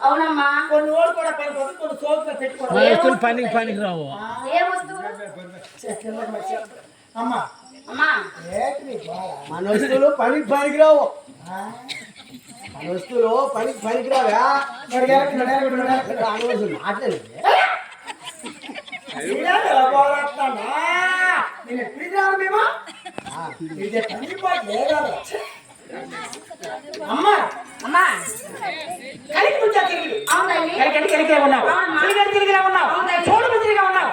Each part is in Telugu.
అవునమ్మా కొన్ని ఓడి కూడా పనిపోతుంది కొన్ని సోపుగా పెట్టుకోవడం పనికి రావు అమ్మా అమ్మా మన వస్తువులు పనికి పనికిరావు మన వస్తువులు పనికి పనికిరావా మాట్లాడి అమ్మా అమ్మా కలిగి ఉన్నావు తిరిగిరా ఉన్నావు చూడు తిరిగిరా ఉన్నావు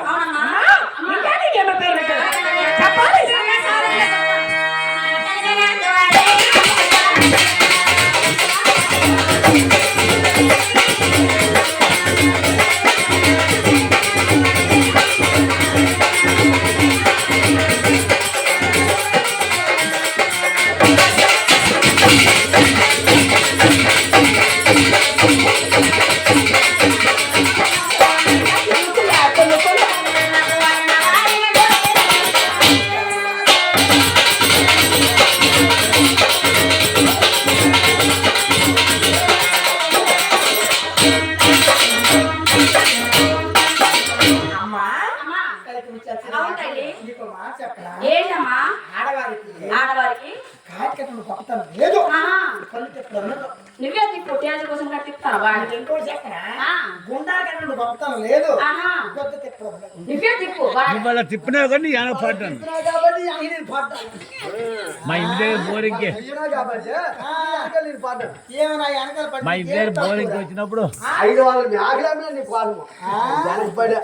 ఇంకా నీకేమో పేరు పెట్టారు చెప్పాలి ఏంటమ్మా ఆడవారికి లేదు నువ్వే తిప్పు ట్యాజ కోసం తిప్పుతావా గుండా కన్నా గొప్పతనం లేదు నువ్వే తిప్పు ఇవాళ తిప్పినావు కానీ నేను పాడ్డాను మా ఇంటి దగ్గర బోరింగ్కి మా ఇంటి దగ్గర బోరింగ్కి వచ్చినప్పుడు 5 వాళ్ళ ఆగలేమే నీ పాదము పడా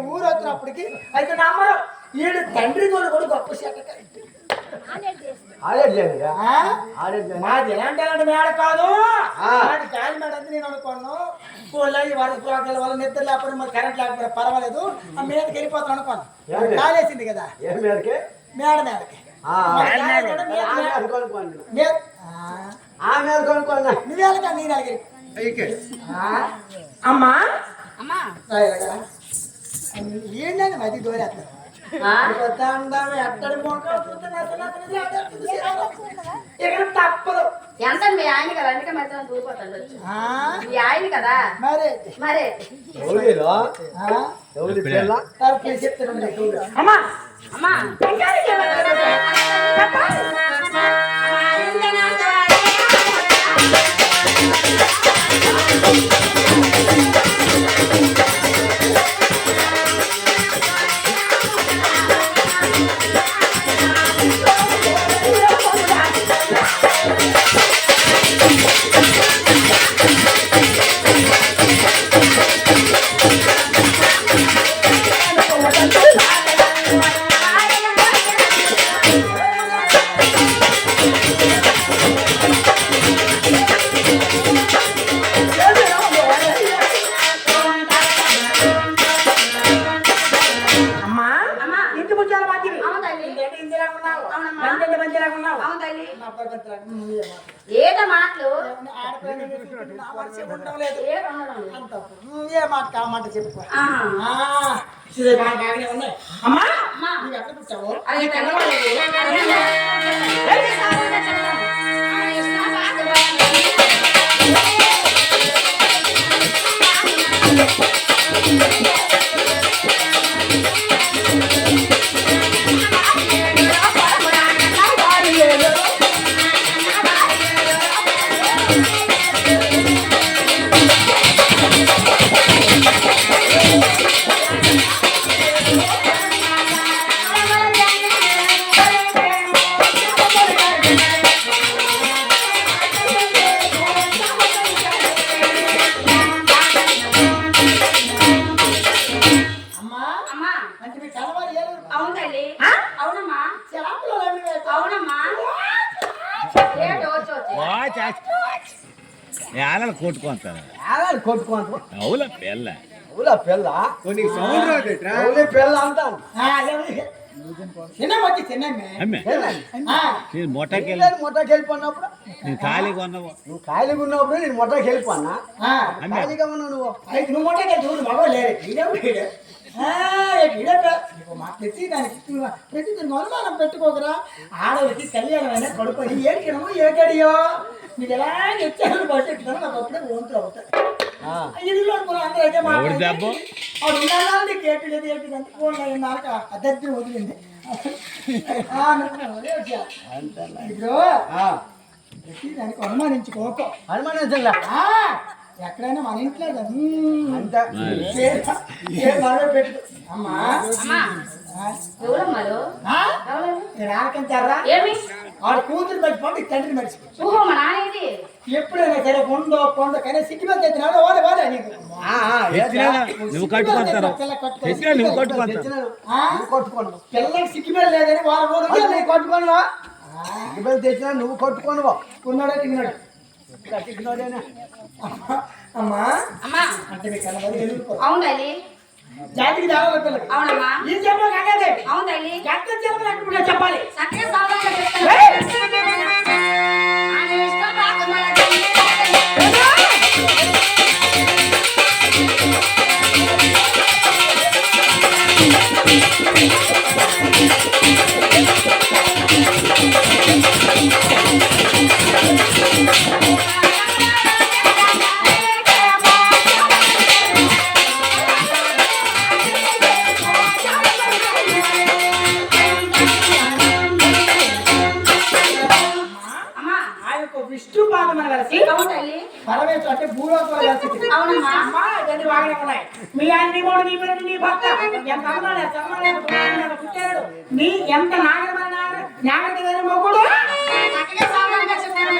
ఊరు వచ్చినప్పటికి అయితే నమ్మరు వీడు తండ్రి కూడా గొప్ప మాది ఎలాంటి మేడ కాదు మాది గాలి మేడ అంటే నేను అనుకోను వరస వల్ల నిద్ర లేకపోతే మరి కరెంట్ లేకపోతే పర్వాలేదు ఆ మీదకి వెళ్ళిపోతాను అనుకోను కాలేసింది కదా మేడ మేడకి నువ్వేళగా నేను అడిగి అమ్మా ఏంటండి మధ్య దూరేస్తారు ఎక్కడి తప్పదు ఎంత మీ ఆయన కదా అందుకే మధ్యాహ్నం దూరిపోతాడు మీ ఆయన కదా మరే చెప్తాను అమ్మా అమ్మా ఏదో మాటలు ఏ మాట కామాట చెప్పు అమ్మా ఎక్కడ పుట్టావు ఏళ్ళని కొట్టుకుంటారు ఏడాది కొట్టుకుంటాం అవుల పిల్ల అవులా పిల్ల కొన్ని సౌండ్ రాదేట్రా అవులే పిల్ల అంటాను చిన్న వచ్చి చిన్నమ్మే అమ్మే ఆ, నేను మొట్టకెళ్ళి పిల్లలు మొట్టకి వెళ్ళిపోయినప్పుడు నేను ఖాళీగా ఉన్నావు నువ్వు ఖాళీగా ఉన్నప్పుడు నేను మొట్టకి వెళ్ళిపోన్నా ఆ. ఖాళీగా ఉన్నావు నువ్వు అయితే నువ్వు మొట్టకే చూడు మగ లేదు తెచ్చి దానికి ప్రతి దానికి అనుమానం పెట్టుకోకరా ఆడవాళ్ళకి కళ్యాణమైన కడుపుని ఏడికడమో ఏకడియో నీకు ఎలా వచ్చాను పట్టెట్టుతాను నాకు అప్పుడే ఓంతులు అవుతాయి ఇల్లు అనుకున్నా అందరూ అయితే ఎవరి దెబ్బ? ఆడు ఉండాలా నీకు ఏటిలేదు ఏటిదంటే ఫోన్ నాకు అద్దె వదిలింది ఇప్పుడు ప్రతి దానికి అనుమానించుకోక అనుమానించలే ఎక్కడైనా మన ఇంట్లో అంత పెట్టు అమ్మా ఎవరమ్మారు నేను ఆలకించారా ఏమి ఆడ కూతురు మర్చిపోండి తండ్రి మర్చిపో ఊహో మా నాన్న ఇది ఎప్పుడైనా సరే కొండ కానీ సిగ్గు మీద తెచ్చినాడు వాడే వాడే నీకు తెచ్చినా నువ్వు కట్టుకుంటారు తెచ్చినా నువ్వు కట్టుకుంటావు కొట్టుకోను పిల్లకి సిగ్గు మీద లేదని వాడు కూడా నువ్వు కొట్టుకోనువా ఇబ్బంది తెచ్చినా నువ్వు కొట్టుకోనువా ఉన్నాడే తిన్నాడు కట్టినోడేనా అమ్మా అమ్మా అంటే మీ కనబడి ఎదుర్కో అవును తల్లి జాతికి దావాలి పిల్లకి అవునమ్మా ఈ చెప్పు కాదే అవును తల్లి ఎంత చెప్పు ఎక్కడ చెప్పాలి చక్కగా సాధారణంగా చెప్తాను ఆయన ఇష్టం రాకుండా అమ్మా ఆయనకు విష్ణు పాదం కలిసి అవును తల్లి పరమేశ్వరు అంటే భూలోకంలో కలిసి అవునమ్మా అమ్మా ఇవన్నీ బాగానే ఉన్నాయి మీ ఆయన నీ మూడు నీ పిల్లలు నీ భర్త ఎంత అమ్మాలే పుట్టాడు నీ ఎంత నాగరమైన నాగరికమైన మొగుడు చక్కగా సాధారణంగా చెప్తాను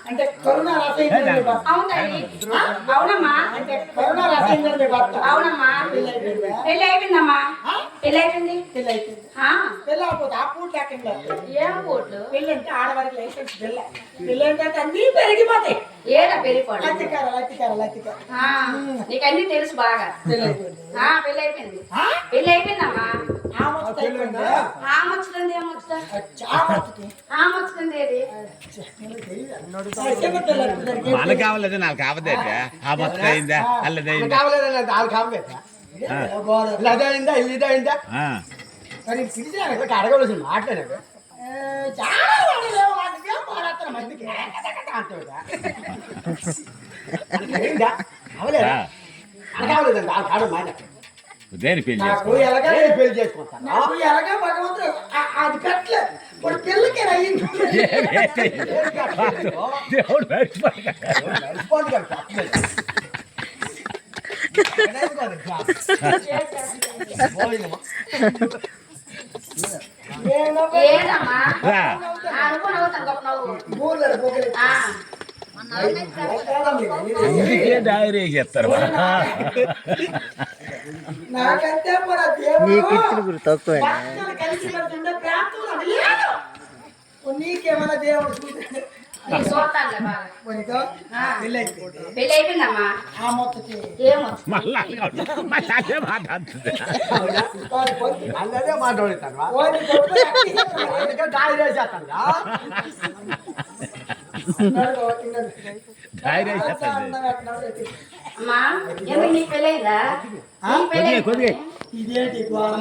అంటే కరుణ రాసేయండి మీ భర్త. అవును తల్లి అవునమ్మా అంటే కరుణ రాసేయండి మీ భర్త. అవునమ్మా పెళ్ళి అయిపోయిందమ్మా పెళ్ళి అయిపోయింది పెళ్ళి అయిపోయింది ఆ, పెళ్ళి అయిపోతే ఆ పూట లేకుండా ఏం కోట్లు పెళ్ళి అంటే ఆడవారికి లైసెన్స్ పెళ్ళి పెళ్ళి ఏంటంటే అన్నీ పెరిగిపోతాయి ఏడా పెళ్ళిపోవడం లతికారు నీకు అన్ని తెలుసు బాగా పెళ్ళి అయిపోయింది పెళ్ళి అయిపోయింది ఆ? పెళ్ళి అయిపోయిందమ్మా ఆ ముచ్చట అయిపోయిందా? ఆ ముచ్చుతుంది ఏం ముచ్చుతా ఆ ముచ్చట. ఆ ముచ్చుతుంది ఏది ఆ చిన్న పిల్లలు మనకు కావలేదు నాకు కావద్దేట ఆ మొత్తం అయిందా అల్లదైందా కావలేదన్న వాళ్ళు కావలేదా ఇదైందా ఇదైందా మరి పిలిచినా అడగవలసిన మాట్లాడాడు చాలా వాడలేవు వాళ్ళకి ఏం మాట్లాడతారు మందికి కావలేదా కావలేదండి వాళ్ళు కావడం మాట దేని పెళ్లి నాకు ఎలాగా పెళ్లి చేసుకుంటాను నాకు ఎలాగా భగవంతుడు అది కట్టలేదు ఇప్పుడు పిల్లకి అయ్యింది దేవుడు మర్చిపోయాడు. ఏంటమ్మా రా. అనుకో నవ్వుతాను గొప్ప నవ్వు ఊర్లో పోగలి ఆ, అందుకే డైరీ చేస్తారు నాకంటే కూడా దేవుడు భక్తులు కలిసి పెడుతుండే ప్రాంతం అది లేదు. నీకేమైనా దేవుడు చూస్తే నీకు చూస్తానులే బాగా పోనీతో పెళ్ళి అయిపోయింది పెళ్ళి అయిపోయిందమ్మా ఆ మొత్తకి ఏమో మళ్ళా అదే మాట్లాడుతుంది. అన్నదే మాట్లాడుతాను పోనీ గొప్ప అందుకే గాలి వేసేస్తాను డైరీ చేస్తుంది. అమ్మా ఎందుకు నీకు పెళ్ళయిందా నీకు పెళ్ళి కొద్దిగా ఇదేంటి